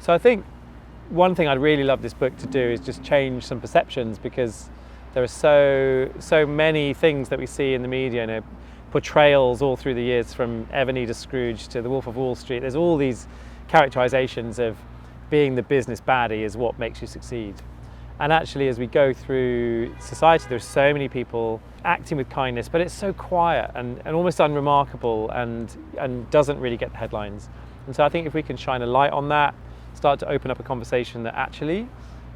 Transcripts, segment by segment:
So I think one thing I'd really love this book to do is just change some perceptions, because there are so many things that we see in the media, you know, portrayals all through the years, from Ebenezer Scrooge to The Wolf of Wall Street. There's all these characterizations of being the business baddie is what makes you succeed. And actually, as we go through society, there's so many people acting with kindness, but it's so quiet and almost unremarkable and doesn't really get the headlines. And so I think if we can shine a light on that, start to open up a conversation that actually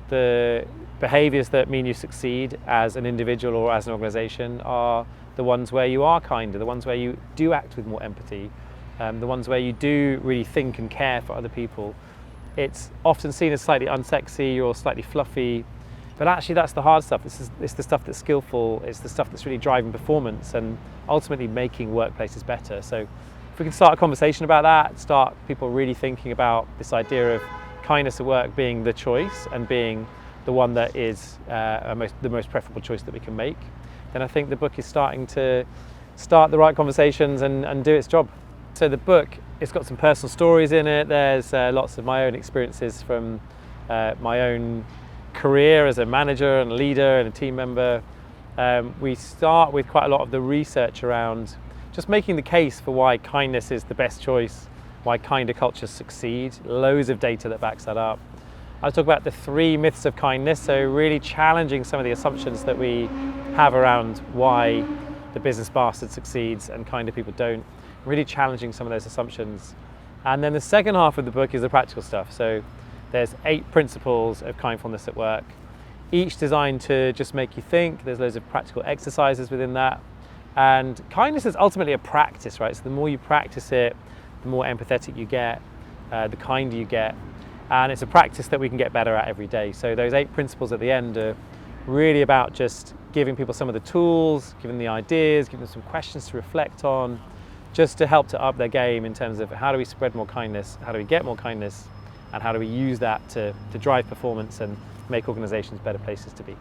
the behaviors that mean you succeed as an individual or as an organization are the ones where you are kinder, the ones where you do act with more empathy, the ones where you do really think and care for other people. It's often seen as slightly unsexy or slightly fluffy, but actually that's the hard stuff. It's the stuff that's skillful, it's the stuff that's really driving performance and ultimately making workplaces better. So if we can start a conversation about that, start people really thinking about this idea of kindness at work being the choice and being the one that is the most preferable choice that we can make, then I think the book is starting to start the right conversations and do its job. So the book, it's got some personal stories in it. There's lots of my own experiences from my own career as a manager and a leader and a team member. We start with quite a lot of the research around just making the case for why kindness is the best choice, why kinder cultures succeed. Loads of data that backs that up. I'll talk about the 3 myths of kindness, so really challenging some of the assumptions that we have around why the business bastard succeeds and kinder people don't. Really challenging some of those assumptions. And then the second half of the book is the practical stuff. So there's 8 principles of kindfulness at work, each designed to just make you think. There's loads of practical exercises within that. And kindness is ultimately a practice, right? So the more you practice it, the more empathetic you get, the kinder you get. And it's a practice that we can get better at every day. So those 8 principles at the end are really about just giving people some of the tools, giving them the ideas, giving them some questions to reflect on, just to help to up their game in terms of how do we spread more kindness, how do we get more kindness, and how do we use that to drive performance and make organizations better places to be.